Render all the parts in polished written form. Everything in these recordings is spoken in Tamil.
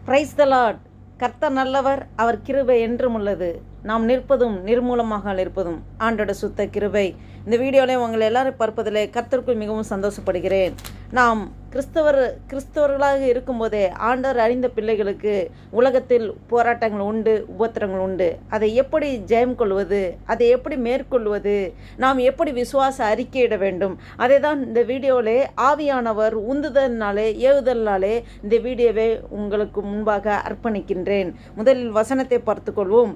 Praise the Lord. கர்த்தர் நல்லவர், அவர் கிருபை என்றும் உள்ளது. நாம் நிற்பதும் நிர்மூலமாக இருப்பதும் ஆண்டோட சுத்த கிருபை. இந்த வீடியோவில் உங்களை எல்லாரும் பார்ப்பதில் கர்த்தருக்குள் மிகவும் சந்தோஷப்படுகிறேன். நாம் கிறிஸ்தவர்களாக இருக்கும்போதே ஆண்டவர் அறிந்த பிள்ளைகளுக்கு உலகத்தில் போராட்டங்கள் உண்டு, உபத்திரங்கள் உண்டு. அதை எப்படி ஜெயம் கொள்வது, அதை எப்படி மேற்கொள்வது, நாம் எப்படி விசுவாச அறிக்கையிட வேண்டும், அதை தான் இந்த வீடியோவிலே ஆவியானவர் உந்துதல்னாலே ஏவுதல்னாலே இந்த வீடியோவை உங்களுக்கு முன்பாக அர்ப்பணிக்கின்றேன். முதலில் வசனத்தை பார்த்துக்கொள்வோம்.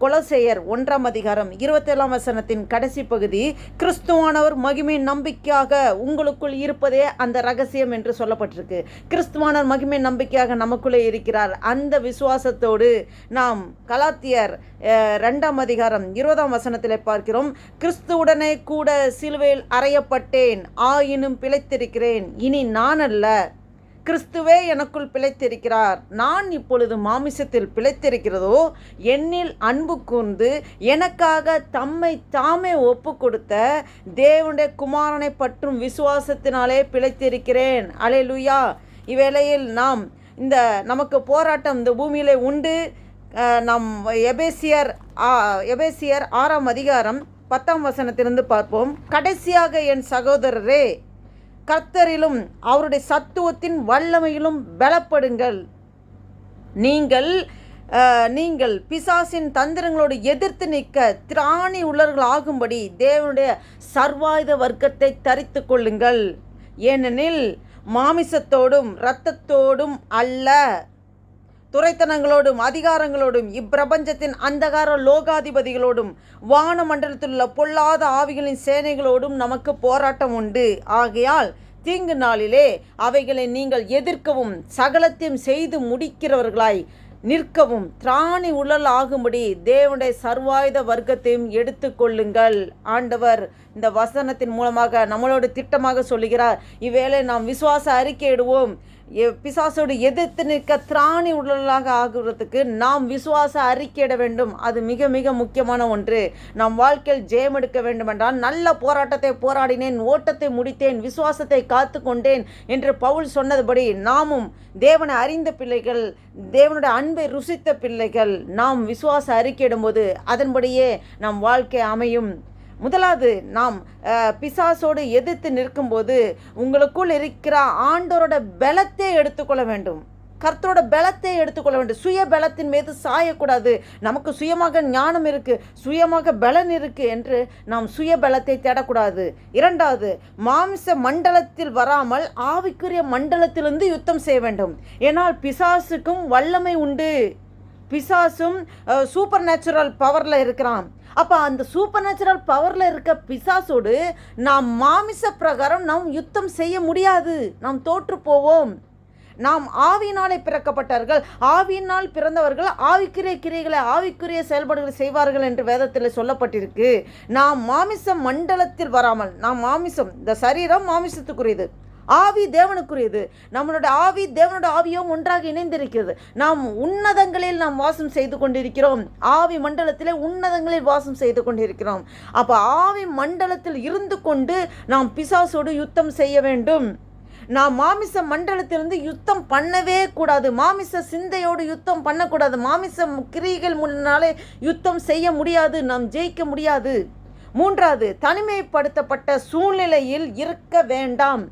கொலோசையர் 1ஆம் அதிகாரம் 27ஆம் வசனத்தின் கடைசி பகுதி, கிறிஸ்துவானவர் மகிமையின் நம்பிக்கையாக உங்களுக்குள் இருப்பதே அந்த ரகசியம் என்று சொல்லப்பட்டிருக்கு. கிறிஸ்துவானவர் மகிமையின் நம்பிக்கையாக நமக்குள்ளே இருக்கிறார். அந்த விசுவாசத்தோடு நாம் கலாத்தியர் 2ஆம் அதிகாரம் 20ஆம் வசனத்தில் பார்க்கிறோம். கிறிஸ்துவுடனே கூட சிலுவையில் அறையப்பட்டேன், ஆயினும் பிழைத்திருக்கிறேன். இனி நான் அல்ல, கிறிஸ்துவே எனக்குள் பிழைத்திருக்கிறார். நான் இப்பொழுது மாமிசத்தில் பிழைத்திருக்கிறதோ என்னில் அன்பு கூர்ந்து எனக்காக தம்மை தாமே ஒப்பு கொடுத்த தேவனுடைய குமாரனை பற்றும் விசுவாசத்தினாலே பிழைத்திருக்கிறேன். அல்லேலூயா. இவ்வேளையில் நமக்கு போராட்டம் இந்த பூமியிலே உண்டு. நாம் எபேசியர் 6ஆம் அதிகாரம் 10ஆம் வசனத்திலிருந்து பார்ப்போம். கடைசியாக என் சகோதரரே, கர்த்தரிலும் அவருடைய சத்துவத்தின் வல்லமையிலும் பலப்படுங்கள். நீங்கள் பிசாசின் தந்திரங்களோடு எதிர்த்து நிற்க திராணி உள்ளவர்கள் ஆகும்படி தேவனுடைய சர்வாயுத வர்க்கத்தை தரித்து கொள்ளுங்கள். ஏனெனில் மாமிசத்தோடும் இரத்தத்தோடும் அல்ல, துரைத்தனங்களோடும் அதிகாரங்களோடும் இப்பிரபஞ்சத்தின் அந்தகார லோகாதிபதிகளோடும் வானமண்டலத்தில் உள்ள பொல்லாத ஆவிகளின் சேனைகளோடும் நமக்கு போராட்டம் உண்டு. ஆகையால் தீங்கு நாளிலே அவைகளை நீங்கள் எதிர்க்கவும் சகலத்தையும் செய்து முடிக்கிறவர்களாய் நிற்கவும் திராணி உள்ளல் ஆகும்படி தேவனுடைய சர்வாயுத வர்க்கத்தையும் எடுத்து கொள்ளுங்கள். ஆண்டவர் இந்த வசனத்தின் மூலமாக நம்மளோட திட்டமாக சொல்லுகிறார். இவ்வேளை நாம் விசுவாச அறிக்கையிடுவோம். பிசாசோடு எதிர்த்து நிற்க திராணி உள்ளலாக ஆகுறதுக்கு நாம் விசுவாச அறிக்கையிட வேண்டும். அது மிக மிக முக்கியமான ஒன்று. நம் வாழ்க்கையில் ஜெயம் எடுக்க வேண்டும் என்றால், நல்ல போராட்டத்தை போராடினேன், ஓட்டத்தை முடித்தேன், விசுவாசத்தை காத்து கொண்டேன் என்று பவுல் சொன்னதுபடி நாமும் தேவனை அறிந்த பிள்ளைகள், தேவனுடைய அன்பை ருசித்த பிள்ளைகள், நாம் விசுவாச அறிக்கையிடும்போது அதன்படியே நம் வாழ்க்கை அமையும். முதலாவது, நாம் பிசாசோடு எதிர்த்து நிற்கும்போது உங்களுக்குள் இருக்கிற ஆண்டவரோட பலத்தை எடுத்துக்கொள்ள வேண்டும். கர்த்தரோட பலத்தை எடுத்துக்கொள்ள வேண்டும். சுய பலத்தின் மீது சாயக்கூடாது. நமக்கு சுயமாக ஞானம் இருக்குது, சுயமாக பலன் இருக்குது என்று நாம் சுய பலத்தை தேடக்கூடாது. இரண்டாவது, மாம்ச மண்டலத்தில் வராமல் ஆவிக்குரிய மண்டலத்திலிருந்து யுத்தம் செய்ய வேண்டும். ஏன்னால் பிசாசுக்கும் வல்லமை உண்டு. பிசாசும் சூப்பர் நேச்சுரல் பவரில் இருக்கிறான். அப்போ அந்த சூப்பர் நேச்சுரல் பவரில் இருக்க பிசாசோடு நாம் மாமிச பிரகாரம் நாம் யுத்தம் செய்ய முடியாது. நாம் தோற்று போவோம். நாம் ஆவியினாலே பிறக்கப்பட்டார்கள், ஆவியினால் பிறந்தவர்கள் ஆவிக்குரிய கிரியைகளை, ஆவிக்குரிய செயல்பாடுகளை செய்வார்கள் என்று வேதத்தில் சொல்லப்பட்டிருக்கு. நாம் மாமிச மண்டலத்தில் வராமல், இந்த சரீரம் மாமிசத்துக்குரியது, ஆவி தேவனுக்குரியது. நம்மளோட ஆவி தேவனோட ஆவியும் ஒன்றாக இணைந்திருக்கிறது. நாம் உன்னதங்களில் நாம் வாசம் செய்து கொண்டிருக்கிறோம். ஆவி மண்டலத்திலே உன்னதங்களில் வாசம் செய்து கொண்டிருக்கிறோம். அப்போ ஆவி மண்டலத்தில் இருந்து கொண்டு நாம் பிசாசோடு யுத்தம் செய்ய வேண்டும். நாம் மாமிச மண்டலத்திலிருந்து யுத்தம் பண்ணவே கூடாது. மாமிச சிந்தையோடு யுத்தம் பண்ணக்கூடாது. மாமிச கிரியைகள் முன்னாலே யுத்தம் செய்ய முடியாது. நாம் ஜெயிக்க முடியாது. மூன்றாவது, தனிமைப்படுத்தப்பட்ட சூழ்நிலையில் இருக்க வேண்டாம்.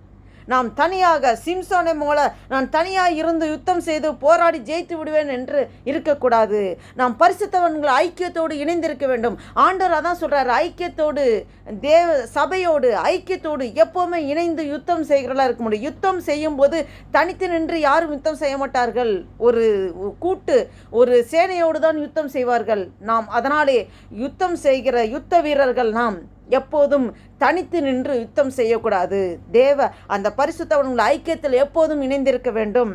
நாம் தனியாக சிம்சோனை போல நான் தனியாக இருந்து யுத்தம் செய்து போராடி ஜெயித்து விடுவேன் என்று இருக்கக்கூடாது. நாம் பரிசுத்தவன்கள் ஐக்கியத்தோடு இணைந்திருக்க வேண்டும். ஆண்டவர் அதான் சொல்கிறார், ஐக்கியத்தோடு, சபையோடு ஐக்கியத்தோடு எப்போவுமே இணைந்து யுத்தம் செய்கிறதா இருக்க முடியும். யுத்தம் செய்யும் போது தனித்து நின்று யாரும் யுத்தம் செய்ய மாட்டார்கள். ஒரு சேனையோடு தான் யுத்தம் செய்வார்கள். நாம் அதனாலே யுத்தம் செய்கிற யுத்த வீரர்கள் நாம் எப்போதும் தனித்து நின்று யுத்தம் செய்யக்கூடாது. அந்த பரிசுத்தவன்கள் ஐக்கியத்தில் எப்போதும் இணைந்திருக்க வேண்டும்.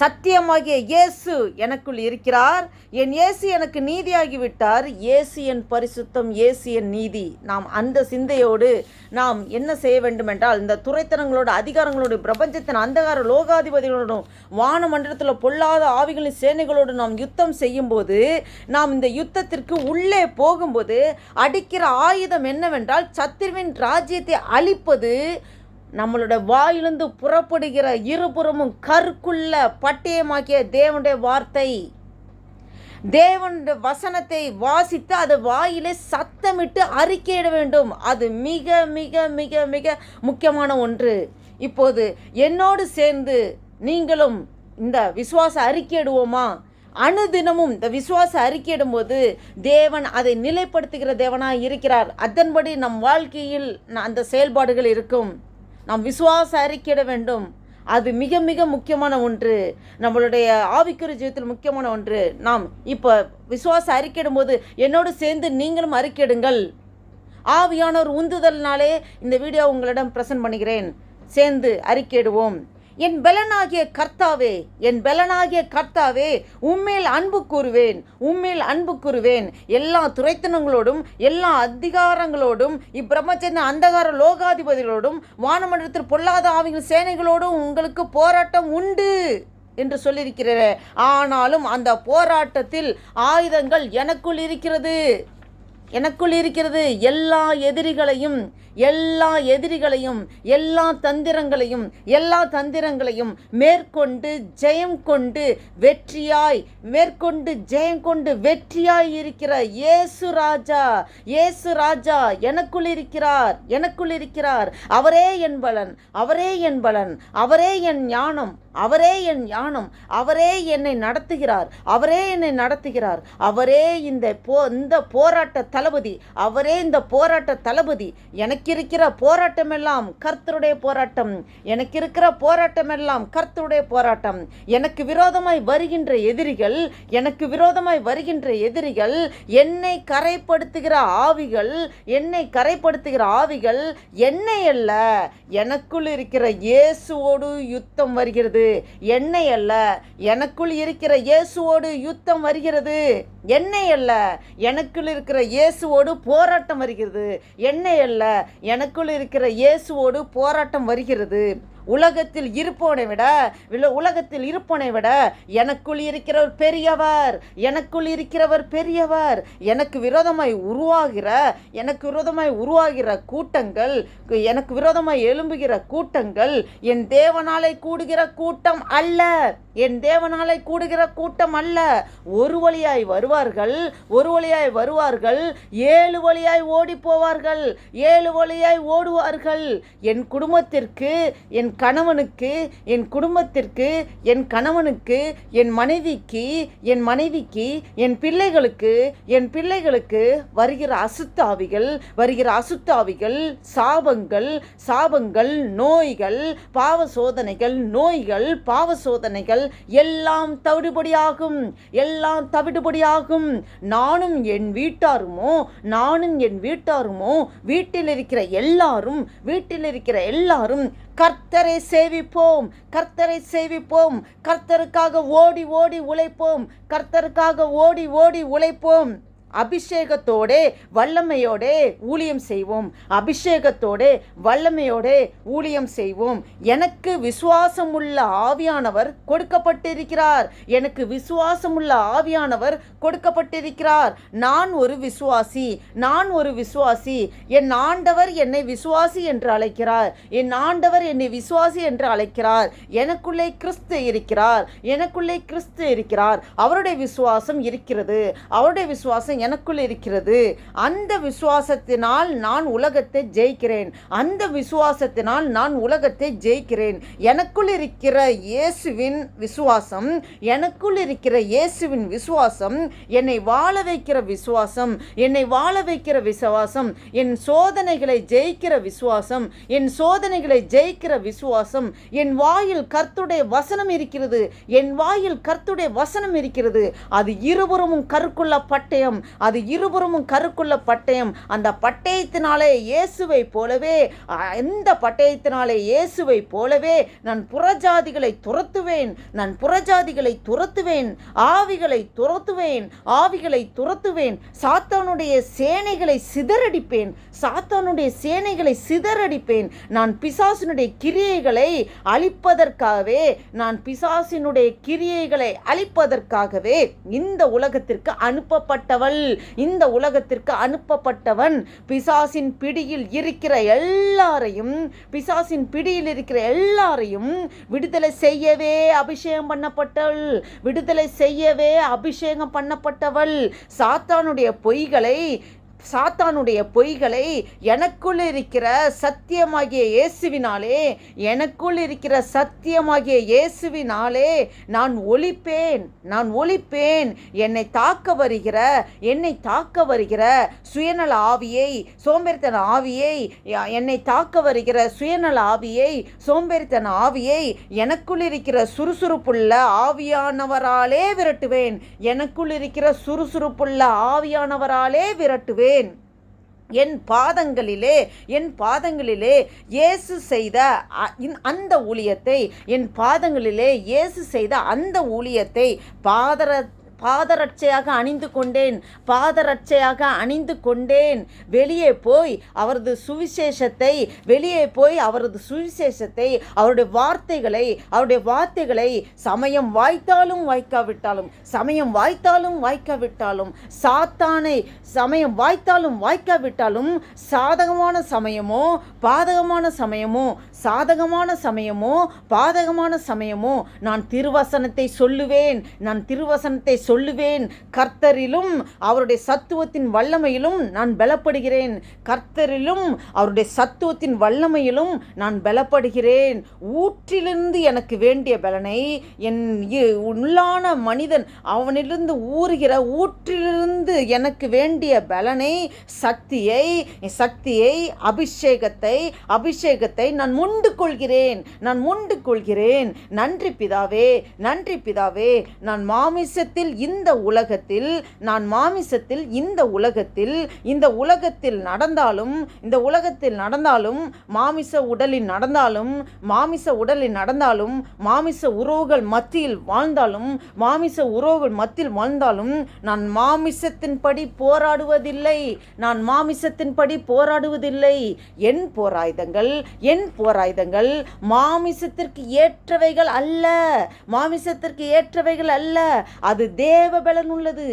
சத்தியமாகிய இயேசு எனக்குள் இருக்கிறார், என் இயேசு எனக்கு நீதியாகிவிட்டார், இயேசு என் பரிசுத்தம், இயேசு என் நீதி. நாம் அந்த சிந்தையோடு நாம் என்ன செய்ய வேண்டும் என்றால், இந்த துரைத்தனங்களோட அதிகாரங்களோடு பிரபஞ்சத்தின் அந்தகார லோகாதிபதிகளோடும் வானமண்டலத்தில் பொல்லாத ஆவிகளின் சேனைகளோடு நாம் யுத்தம் செய்யும்போது, நாம் இந்த யுத்தத்திற்கு உள்ளே போகும்போது அடிக்கிற ஆயுதம் என்னவென்றால், சத்துருவின் ராஜ்யத்தை அழிப்பது, நம்மளோட வாயிலிருந்து புறப்படுகிற இருபுறமும் கருக்குள்ள பட்டயமாக்கிய தேவனுடைய வார்த்தை, தேவனுடைய வசனத்தை வாசித்து அதை வாயிலே சத்தமிட்டு அறிக்கையிட வேண்டும். அது மிக மிக மிக மிக முக்கியமான ஒன்று. இப்போது என்னோடு சேர்ந்து நீங்களும் இந்த விசுவாச அறிக்கையிடுவோமா? அனுதினமும் இந்த விசுவாச அறிக்கையிடும்போது தேவன் அதை நிலைப்படுத்துகிற தேவனாக இருக்கிறார். அதன்படி நம் வாழ்க்கையில் அந்த செயல்பாடுகள் இருக்கும். நாம் விசுவாச அறிக்கையிட வேண்டும். அது மிக மிக முக்கியமான ஒன்று, நம்மளுடைய ஆவிக்குரிய ஜீவிதத்தில் முக்கியமான ஒன்று. நாம் இப்போ விசுவாச அறிக்கையிடும்போது என்னோடு சேர்ந்து நீங்களும் அறிக்கையிடுங்கள். ஆவியானவர் உந்துதல்னாலே இந்த வீடியோ உங்களிடம் பிரசன்ட் பண்ணுகிறேன். சேர்ந்து அறிக்கையிடுவோம். என் பலனாகிய கர்த்தாவே, என் பலனாகிய கர்த்தாவே, உம்மேல் அன்பு கூறுவேன், உம்மேல் அன்பு கூறுவேன். எல்லா துரைத்தனங்களோடும் எல்லா அதிகாரங்களோடும் இப்பிரபஞ்சத்தின் அந்தகார லோகாதிபதிகளோடும் வானமண்டலத்தில் பொல்லாத ஆவிகள் சேனைகளோடும் உங்களுக்கு போராட்டம் உண்டு என்று சொல்லியிருக்கிறேன். ஆனாலும் அந்த போராட்டத்தில் ஆயுதங்கள் எனக்குள் இருக்கிறது, எனக்குள் இருக்கிறது. எல்லா எதிரிகளையும் எல்லா தந்திரங்களையும் மேற்கொண்டு ஜெயம் கொண்டு வெற்றியாய் இருக்கிற இயேசு ராஜா எனக்குள் இருக்கிறார். அவரே என் பலன், அவரே என் ஞானம், அவரே என்னை நடத்துகிறார். அவரே இந்த போராட்ட தளபதி, அவரே இந்த போராட்ட தளபதி. எனக்கு இருக்கிற போராட்டமெல்லாம் கர்த்தருடைய போராட்டம், எனக்கு விரோதமாய் வருகின்ற எதிரிகள், என்னை கரைப்படுத்துகிற ஆவிகள் என்னை அல்ல, எனக்குள் இருக்கிற இயேசுவோடு யுத்தம் வருகிறது. என்னை அல்ல, எனக்குள் இருக்கிற இயேசுவோடு யுத்தம் வருகிறது. என்னை அல்ல, எனக்குள் இருக்கிற இயேசுவோடு போராட்டம் வருகிறது. என்னை அல்ல, எனக்குள் இருக்கிற இயேசுவோடு போராட்டம் வருகிறது. உலகத்தில் இருப்பவனை விட எனக்குள் இருக்கிறவர் பெரியவர். எனக்கு விரோதமாய் உருவாகிற கூட்டங்கள், எனக்கு விரோதமாய் எழும்புகிற கூட்டங்கள் என் தேவனாலே கூடுகிற கூட்டம் அல்ல. ஒரு வழியாய் வருவார்கள், 7 வழியாய் ஓடி போவார்கள், 7 வழியாய் ஓடுவார்கள். என் குடும்பத்திற்கு, என் கணவனுக்கு, என் குடும்பத்திற்கு, என் கணவனுக்கு, என் மனைவிக்கு, என் பிள்ளைகளுக்கு வருகிற அசுத்தாவிகள், சாபங்கள், நோய்கள், பாவ சோதனைகள் எல்லாம் தவிடுபடியாகும். நானும் என் வீட்டாருமோ வீட்டில் இருக்கிற எல்லாரும் கர்த்தரை சேவிப்போம், கர்த்தருக்காக ஓடி உழைப்போம். அபிஷேகத்தோடே வல்லமையோடே ஊழியம் செய்வோம். எனக்கு விசுவாசமுள்ள ஆவியானவர் கொடுக்கப்பட்டிருக்கிறார். நான் ஒரு விசுவாசி. என் ஆண்டவர் என்னை விசுவாசி என்று அழைக்கிறார். எனக்குள்ளே கிறிஸ்து இருக்கிறார். அவருடைய விசுவாசம் இருக்கிறது. எனக்குள் இருக்கிறது. அந்த விசுவாசத்தினால் நான் உலகத்தை ஜெயிக்கிறேன். எனக்குள் இருக்கிற இயேசுவின் விசுவாசம் என்னை வாழ வைக்கிற விசுவாசம், என் சோதனைகளை ஜெயிக்கிற விசுவாசம், என் வாயில் கர்த்தருடைய வசனம் இருக்கிறது. அது இருபுறமும் கருக்குள்ள பட்டயம். அந்த பட்டயத்தினாலே இயேசுவை போலவே நான் புறஜாதிகளை துரத்துவேன். ஆவிகளை துரத்துவேன். சாத்தானுடைய சேனைகளை சிதறடிப்பேன். நான் பிசாசினுடைய கிரியைகளை அழிப்பதற்காகவே இந்த உலகத்திற்கு அனுப்பப்பட்டவள். இந்த உலகத்திற்கு அனுப்பப்பட்டவன். பிசாசின் பிடியில் இருக்கிற எல்லாரையும் விடுதலை செய்யவே அபிஷேகம் பண்ணப்பட்டவள். சாத்தானுடைய பொய்களை எனக்குள் இருக்கிற சத்தியமாகிய இயேசுவினாலே நான் ஒழிப்பேன். என்னை தாக்க வருகிற சுயநல ஆவியை, சோம்பேறித்தன ஆவியை, சோம்பேறித்தன ஆவியை எனக்குள் இருக்கிற சுறுசுறுப்புள்ள ஆவியானவராலே விரட்டுவேன். என் பாதங்களிலே இயேசு செய்த அந்த ஊழியத்தை பாதரட்சையாக அணிந்து கொண்டேன். வெளியே போய் அவரது சுவிசேஷத்தை அவருடைய வார்த்தைகளை சமயம் வாய்த்தாலும் வாய்க்காவிட்டாலும் சாதகமான சமயமோ பாதகமான சமயமோ நான் திருவசனத்தை சொல்லுவேன். கர்த்தரிலும் அவருடைய சத்துவத்தின் வல்லமையிலும் நான் பலப்படுகிறேன். ஊற்றிலிருந்து எனக்கு வேண்டிய பலனை என் உள்ளான மனிதன் அவனிலிருந்து ஊறுகிற ஊற்றிலிருந்து எனக்கு வேண்டிய பலனை, சக்தியை, அபிஷேகத்தை நான் முண்டு கொள்கிறேன். நன்றி பிதாவே. நான் மாமிசத்தில் இந்த உலகத்தில் நடந்தாலும் மாமிச உடலில் நடந்தாலும் மாமிச உறவுகள் மத்தியில் வாழ்ந்தாலும் நான் மாமிசத்தின்படி போராடுவதில்லை. என் போராயுதங்கள் மாமிசத்திற்கு ஏற்றவைகள் அல்ல. அது தேவ பலன் உள்ளது.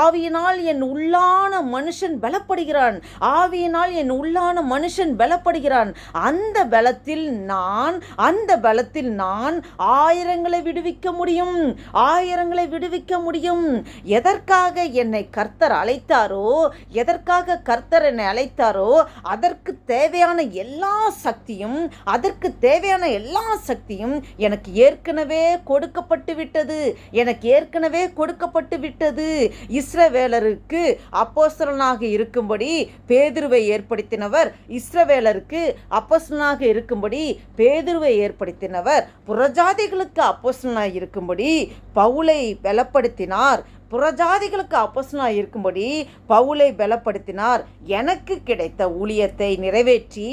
ஆவியினால் என் உள்ளான மனுஷன் பலப்படுகிறான். அந்த பலத்தில் நான் ஆயிரங்களை விடுவிக்க முடியும். எதற்காக என்னை கர்த்தர் அழைத்தாரோ அதற்கு தேவையான எல்லா சக்தியும் எனக்கு ஏற்கனவே கொடுக்கப்பட்டு விட்டது. இஸ்ரவேலருக்கு அப்போஸ்தலனாக இருக்கும்படி பேதுருவை ஏற்படுத்தினவர் புறஜாதிகளுக்கு அப்போஸ்தலனாக இருக்கும்படி பவுலை பலப்படுத்தினார். எனக்கு கிடைத்த ஊழியத்தை நிறைவேற்றி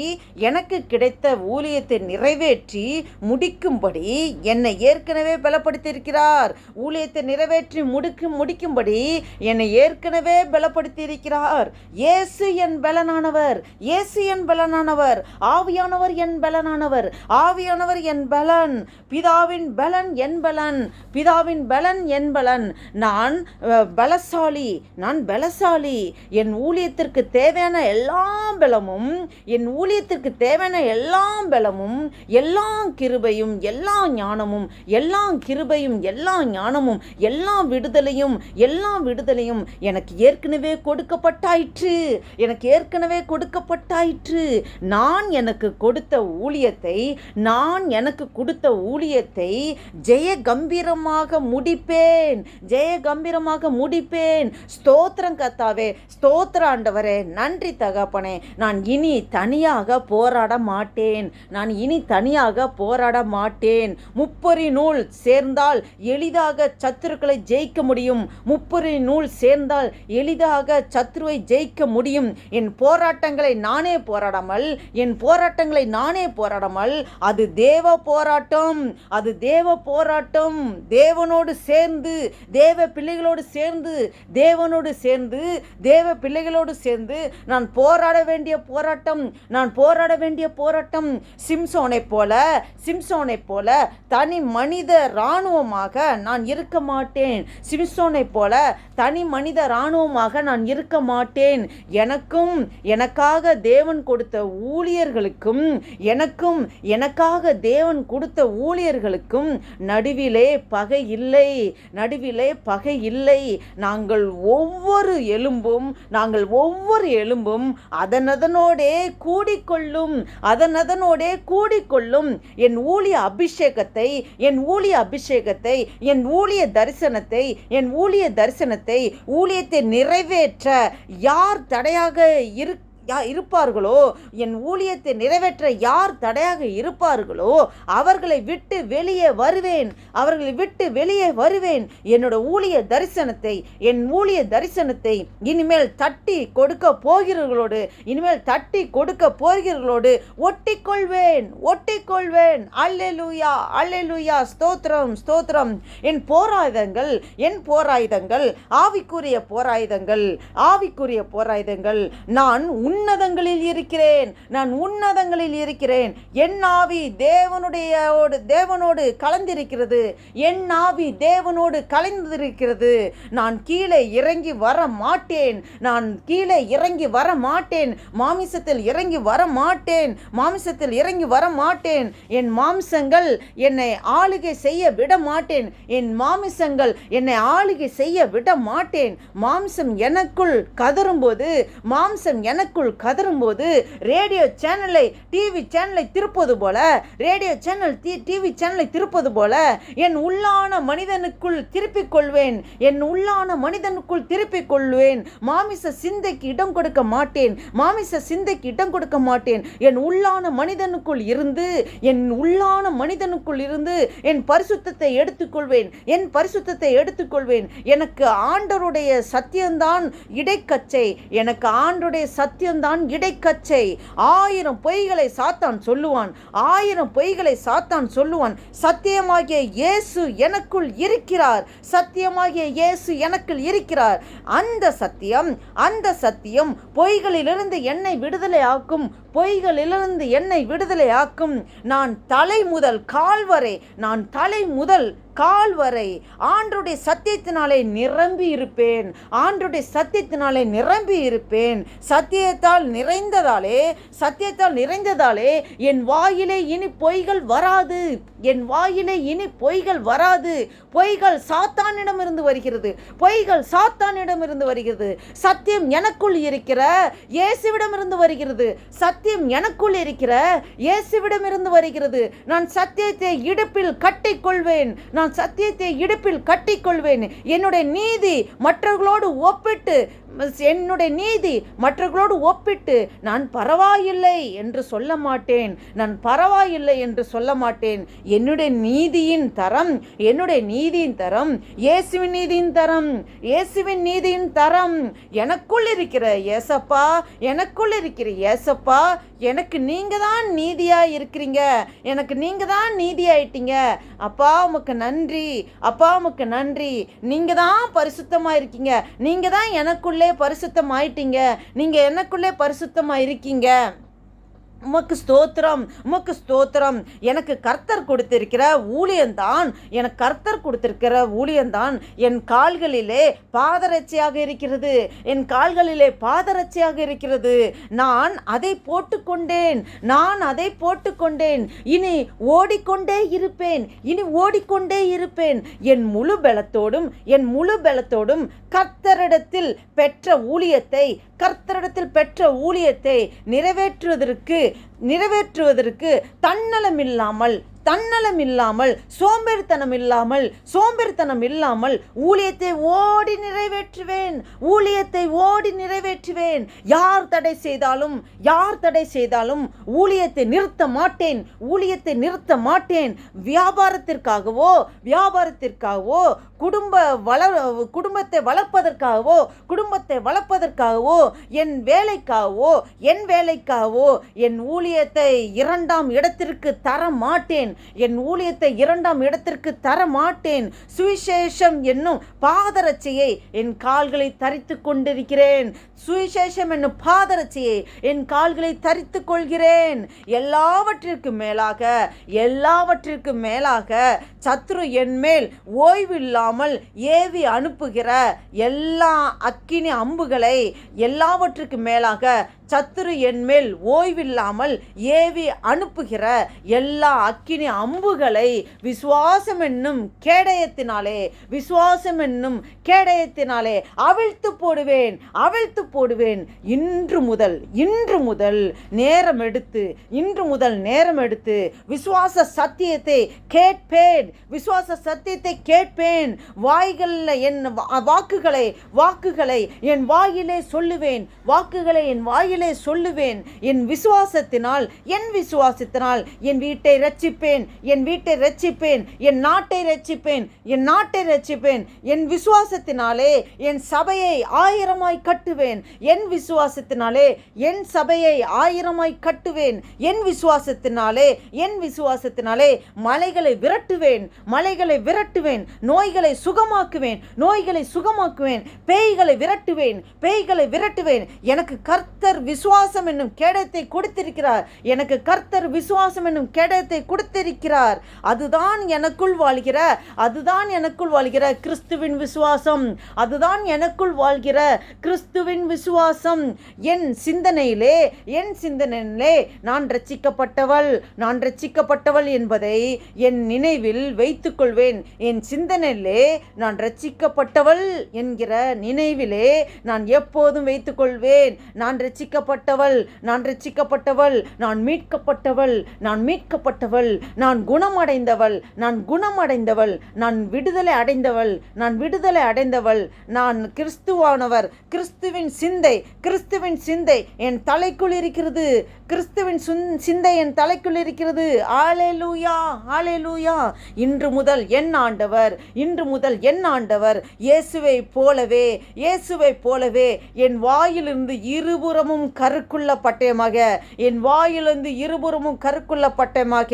முடிக்கும்படி என்னை ஏற்கனவே பலப்படுத்தியிருக்கிறார். இயேசு என் பலனானவர். ஆவியானவர் என் பலன். பிதாவின் பலன் என் பலன். நான் பலசாலி. என் ஊழியத்திற்கு தேவையான எல்லா பலமும் எல்லா கிருபையும் எல்லா ஞானமும் எல்லா விடுதலையும் எனக்கு ஏற்கனவே கொடுக்கப்பட்டாயிற்று. நான் எனக்கு கொடுத்த ஊழியத்தை ஜெய கம்பீரமாக முடிப்பேன். ஸ்தோத்திரம் கர்த்தாவே, ஸ்தோத்திர ஆண்டவரே, நன்றி தகப்பனே. நான் இனி தனியாக போராட மாட்டேன். முப்பரி நூல் சேர்ந்தால் எளிதாக சத்துருக்களை ஜெயிக்க முடியும். என் போராட்டங்களை நானே போராடாமல் அது தேவ போராட்டம். தேவனோடு சேர்ந்து தேவ பிள்ளைகளோடு பிள்ளைகளோடு சேர்ந்து, தேவனோடு சேர்ந்து, தேவ பிள்ளைகளோடு சேர்ந்து நான் போராட வேண்டிய போராட்டம் சிம்சோனைப் போல தனி மனித இராணுவமாக நான் இருக்க மாட்டேன். சிம்சோனைப் போல தனி மனித இராணுவமாக நான் இருக்க மாட்டேன். எனக்காக தேவன் கொடுத்த ஊழியர்களுக்கும் எனக்காக தேவன் கொடுத்த ஊழியர்களுக்கும் நடுவிலே பகை இல்லை. நாங்கள் ஒவ்வொரு எலும்பும் அதனோடே கூடிக்கொள்ளும். என் ஊழிய அபிஷேகத்தை, என் ஊழிய தரிசனத்தை, ஊழியத்தை நிறைவேற்ற யார் தடையாக இருப்பார்களோ, என் ஊழியத்தை நிறைவேற்ற யார் தடையாக இருப்பார்களோ அவர்களை விட்டு வெளியே வருவேன். என்னோட என் ஊழிய தரிசனத்தை இனிமேல் தட்டி கொடுக்க போகிறவர்களோடு ஒட்டிக்கொள்வேன். அல்லேலூயா. ஸ்தோத்திரம். என் போராயுதங்கள் ஆவிக்குரிய போராயுதங்கள். நான் உன்னதங்களில் இருக்கிறேன். என் ஆவி தேவனோடு கலந்திருக்கிறது. நான் கீழே இறங்கி வர மாட்டேன். மாமிசத்தில் இறங்கி வர மாட்டேன். என் மாம்சங்கள் என்னை ஆளுகை செய்ய விட மாட்டேன். மாம்சம் எனக்குள் கதறும்போது ரேடியோ சேனலை டிவி சேனலை திருப்பது போல என் உள்ளான மனிதனுக்குள் திருப்பிக் கொள்வேன். மாமிச சிந்தைக்கு இடம் கொடுக்க மாட்டேன். என் உள்ளான மனிதனுக்குள் இருந்து என் பரிசுத்தத்தை எடுத்துக்கொள்வேன். எனக்கு ஆண்டவருடைய சத்தியம்தான் இடைக்கச்சை. 1000 பொய்களை சாத்தான் சொல்லுவான். சத்தியமாகிய இயேசு எனக்குள் இருக்கிறார். அந்த சத்தியம் பொய்களிலிருந்து என்னை விடுதலையாக்கும். நான் தலை முதல் கால் வரை ஆண்டவருடைய சத்தியத்தினாலே நிரம்பி இருப்பேன். சத்தியத்தால் நிறைந்ததாலே என் வாயிலே இனி பொய்கள் வராது. பொய்கள் சாத்தானிடமிருந்து வருகிறது. சத்தியம் எனக்குள் இருக்கிற இயேசுவிடமிருந்து வருகிறது. நான் சத்தியத்தை இடுப்பில் கட்டிக்கொள்வேன். என்னுடைய நீதி மற்றவர்களோடு ஒப்பிட்டு நான் பரவாயில்லை என்று சொல்ல மாட்டேன். என்னுடைய நீதியின் தரம் இயேசுவின் நீதியின் தரம் எனக்குள் இருக்கிற ஏசப்பா, எனக்கு நீங்க தான் நீதியா இருக்கிறீங்க. எனக்கு நீங்க தான் நீதியாயிட்டீங்க. அப்பா உமக்கு நன்றி. நீங்க தான் பரிசுத்தமா இருக்கீங்க. நீங்க தான் எனக்குள்ளே பரிசுத்தமாயிட்டீங்க. நீங்க எனக்குள்ளே பரிசுத்தமா இருக்கீங்க. உமக்கு ஸ்தோத்திரம். எனக்கு கர்த்தர் கொடுத்திருக்கிற ஊழியம்தான் என் கால்களிலே பாதரட்சையாக இருக்கிறது. நான் அதை போட்டுக்கொண்டேன். இனி ஓடிக்கொண்டே இருப்பேன். என் முழு பலத்தோடும் கர்த்தரிடத்தில் பெற்ற ஊழியத்தை நிறைவேற்றுவதற்கு தன்னலமில்லாமல் சோம்பேறித்தனம் இல்லாமல் ஊழியத்தை ஓடி நிறைவேற்றுவேன். யார் தடை செய்தாலும் ஊழியத்தை நிறுத்த மாட்டேன். வியாபாரத்திற்காகவோ குடும்பத்தை வளர்ப்பதற்காகவோ என் வேலைக்காகவோ என் ஊழியத்தை 2ஆம் இடத்திற்கு தர மாட்டேன். என் ஊழியத்தை 2ஆம் இடத்திற்கு தர மாட்டேன். சுவிசேஷம் என்னும் பாதரட்சையை என் கால்களை தரித்து கொண்டிருக்கிறேன். சுவிசேஷம் என்னும் பாதரட்சையை என் கால்களை தரித்து கொள்கிறேன். எல்லாவற்றிற்கும் மேலாக சத்ரு என் மேல் ஓய்வில்லாமல் ஏவி அனுப்புகிற எல்லா அக்கினி அம்புகளை, எல்லாவற்றுக்கும் மேலாக சத்துரு என் மேல் ஓய்வில்லாமல் ஏவி அனுப்புகிற எல்லா அக்கினி அம்புகளை விசுவாசம் என்னும் கேடயத்தினாலே அவிழ்த்து போடுவேன். இன்று முதல் நேரம் எடுத்து விசுவாச சத்தியத்தை கேட்பேன். வாய்களில் என் வாக்குகளை என் வாயிலே சொல்லுவேன். என் விசுவாசத்தினால் என் வீட்டை ரட்சிப்பேன். என் நாட்டை ரட்சிப்பேன். என் விசுவாசத்தினாலே என் சபையை 1000 கட்டுவேன். என் விசுவாசத்தினாலே என் சபையை 1000 கட்டுவேன். என் விசுவாசத்தினாலே மலைகளை விரட்டுவேன். நோய்களை சுகமாக்குவேன். பேய்களை விரட்டுவேன். எனக்கு கர்த்தர் விசுவாசம் என்னும் கேடயத்தை கொடுத்திருக்கிறார். அதுதான் எனக்குள் வாழ்கிற கிறிஸ்துவின் விசுவாசம். என் சிந்தனையிலே நான் ரட்சிக்கப்பட்டவள் என்பதை என் நினைவில் வைத்துக் கொள்வேன். என் சிந்தனையிலே நான் ரட்சிக்கப்பட்டவள் என்கிற நினைவிலே நான் எப்போதும் வைத்துக் கொள்வேன். நான் ரட்சிக்கப்பட்டவள், நான் மீட்கப்பட்டவள், நான் குணமடைந்தவள், நான் விடுதலை அடைந்தவள், நான் கிறிஸ்துவானவர். கிறிஸ்துவின் சிந்தை என் தலைக்குள் இருக்கிறது. ஹல்லேலூயா. இன்று முதல் என் ஆண்டவர் இயேசுவை போலவே என் வாயிலிருந்து இருபுறமும் கருக்குள்ள பட்டயமாக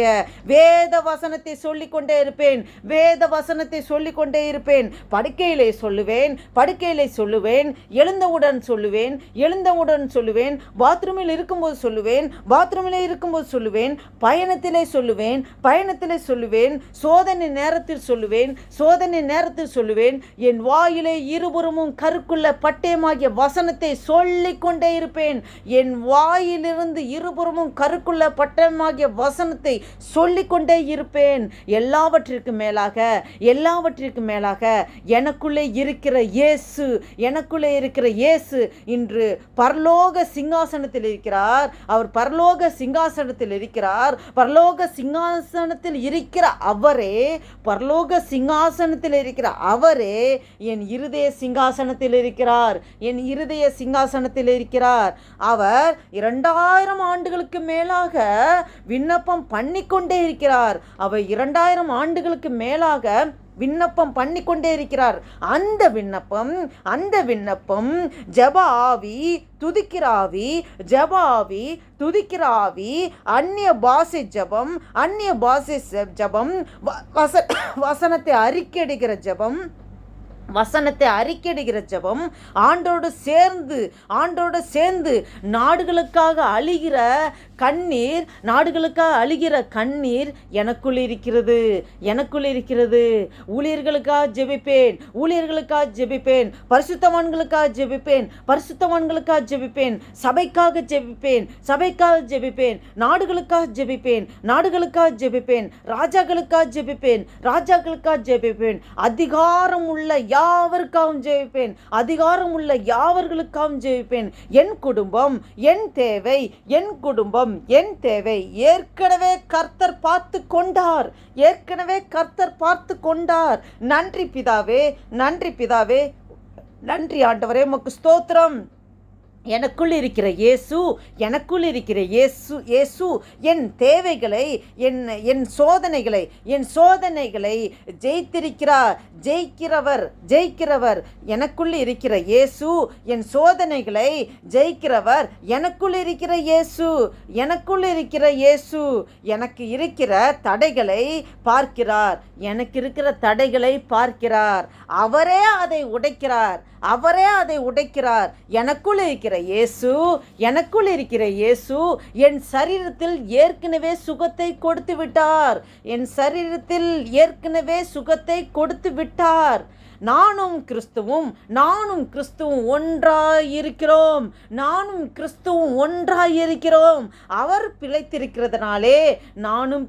வேத வசனத்தை சொல்லிக்கொண்டே இருப்பேன். படுக்கையிலே சொல்லுவேன். எழுந்தவுடன் சொல்லுவேன். பாத்ரூமில் இருக்கும்போது சொல்லுவேன். பயணத்திலே சொல்லுவேன். சோதனை நேரத்தில் சொல்லுவேன். என் வாயிலே இருபுறமும் கருக்குள்ள பட்டயமாகிய வசனத்தை சொல்லிக்கொண்டே இருப்பேன். என் வாயிலிருந்து இருபுறமும் கருக்குள்ள பட்டயமாகிய வசனத்தை சொல்லிக்கொண்டே இருப்பேன். எல்லாவற்றிற்கும் மேலாக எனக்குள்ளே இருக்கிற இயேசு இன்று பரலோக சிங்காசனத்தில் இருக்கிறார். அவர் பரலோக சிங்காசனத்தில் இருக்கிற அவரே என் இருதய சிங்காசனத்தில் இருக்கிறார். அவர் 2000 ஆண்டுகளுக்கு மேலாக விண்ணப்பம் பண்ணிக்கொண்டே இருக்கிறார். அவர் 2000 ஆண்டுகளுக்கு மேலாக விண்ணப்பம் பண்ணிக்கொண்டே இருக்கிறார். அந்த விண்ணப்பம் ஜெப ஆவி, துதிக்கிற ஆவி, அந்நிய பாஷை ஜெபம், வசனத்தை அறிக்கையிடுகிற ஜெபம், ஆண்டோடு சேர்ந்து நாடுகளுக்காக அழுகிற கண்ணீர் எனக்குள் இருக்கிறது. ஊழியர்களுக்காக ஜெபிப்பேன். பரிசுத்தவான்களுக்காக ஜெபிப்பேன். சபைக்காக ஜெபிப்பேன். நாடுகளுக்காக ஜெபிப்பேன். ராஜாக்களுக்காக ஜெபிப்பேன். அதிகாரம் உள்ள யாவர்களுக்காகவும் ஜெபிப்பேன். என் குடும்பம், என் தேவை ஏற்கனவே கர்த்தர் பார்த்து கொண்டார். நன்றி பிதாவே, நன்றி ஆண்டவரே, உமக்கு ஸ்தோத்திரம். எனக்குள் இருக்கிற இயேசு, எனக்குள் இருக்கிற இயேசு என் தேவைகளை, என் சோதனைகளை ஜெயிக்கிறவர். எனக்குள் இருக்கிற இயேசு என் சோதனைகளை ஜெயிக்கிறவர். எனக்குள் இருக்கிற இயேசு எனக்கு இருக்கிற தடைகளை பார்க்கிறார். அவரே அதை உடைக்கிறார். எனக்குள் இருக்கிற இயேசு என் சரீரத்தில் ஏற்கனவே சுகத்தை கொடுத்து விட்டார். நானும் கிறிஸ்துவும் ஒன்றாயிருக்கிறோம். அவர் பிழைத்திருக்கிறதுனாலே நானும்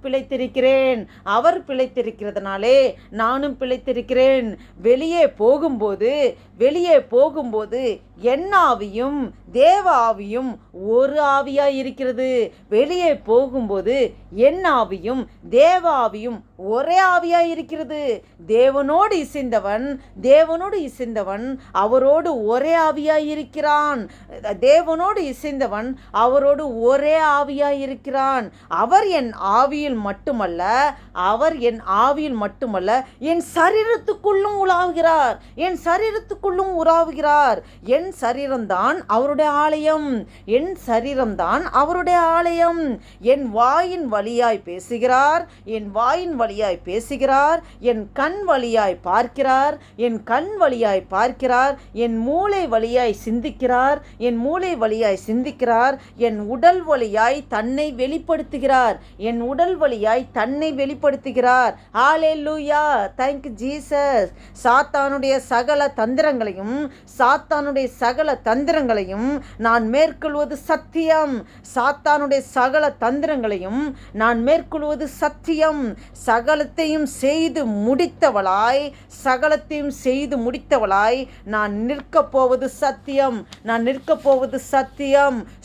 பிழைத்திருக்கிறேன். வெளியே போகும்போது என் ஆவியும் தேவ ஆவியும் ஒரு ஆவியாயிருக்கிறது. வெளியே போகும்போது என் ஆவியும் தேவ ஆவியும் ஒரே ஆவியாயிருக்கிறது. தேவனோடு இசைந்தவன் அவரோடு ஒரே ஆவியாயிருக்கிறான். அவர் என் ஆவியில் மட்டுமல்ல என் சரீரத்துக்குள்ளும் உலாவுகிறார். என் சரீரம்தான் அவருடைய ஆலயம். என் வாயின் வழியாய் பேசுகிறார். என் கண் வழியாய் பார்க்கிறார். என் மூளை வழியாய் சிந்திக்கிறார். என் உடல் வழியாய் தன்னை வெளிப்படுத்துகிறார். ஹல்லேலூயா, thank you Jesus. சாத்தானுடைய சகல தந்திரங்களையும் நான் மேற்கொள்வது சத்தியம். சகலத்தையும் செய்து முடித்தவளாய் நான் நிற்கப் போவது சத்தியம்.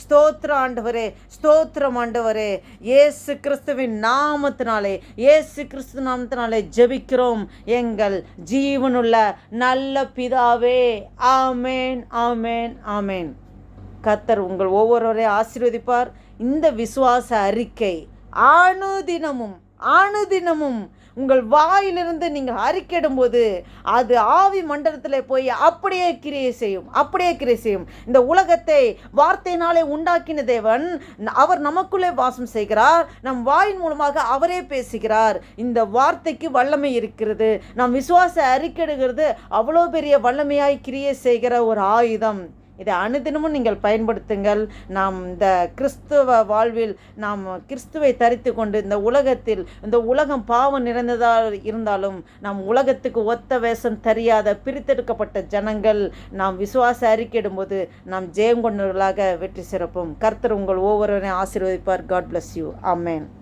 ஸ்தோத்திரம் ஆண்டவரே. இயேசு கிறிஸ்துவின் நாமத்தினாலே ஜெபிக்கிறோம் எங்கள் ஜீவனுள்ள நல்ல பிதாவே. ஆமென். கர்த்தர் உங்கள் ஒவ்வொருவரையும் ஆசீர்வதிப்பார். இந்த விசுவாச அறிக்கை அனுதினமும் உங்கள் வாயிலிருந்து நீங்கள் அறிக்கையிடும்போது அது ஆவி மண்டலத்தில் போய் அப்படியே கிரியை செய்யும். இந்த உலகத்தை வார்த்தையினாலே உண்டாக்கின தேவன் அவர் நமக்குள்ளே வாசம் செய்கிறார். நம் வாயின் மூலமாக அவரே பேசுகிறார். இந்த வார்த்தைக்கு வல்லமை இருக்கிறது. நாம் விசுவாச அறிக்கையிடுகிறது அவ்வளோ பெரிய வல்லமையாய் கிரியை செய்கிற ஒரு ஆயுதம். இதை அனுதினமும் நீங்கள் பயன்படுத்துங்கள். நாம் இந்த கிறிஸ்துவ வாழ்வில் நாம் கிறிஸ்துவை தரித்து கொண்டு இந்த உலகம் பாவம் நிறைந்ததாக இருந்தாலும் நாம் உலகத்துக்கு ஒத்த வேஷம் தெரியாத பிரித்தெடுக்கப்பட்ட ஜனங்கள் நாம் விசுவாச அறிக்கையிடும்போது நாம் ஜெயம் கொண்டவர்களாக வெற்றி சிறப்போம். கர்த்தர் உங்கள் ஒவ்வொருவரையும் ஆசீர்வதிப்பார். God bless you. Amen.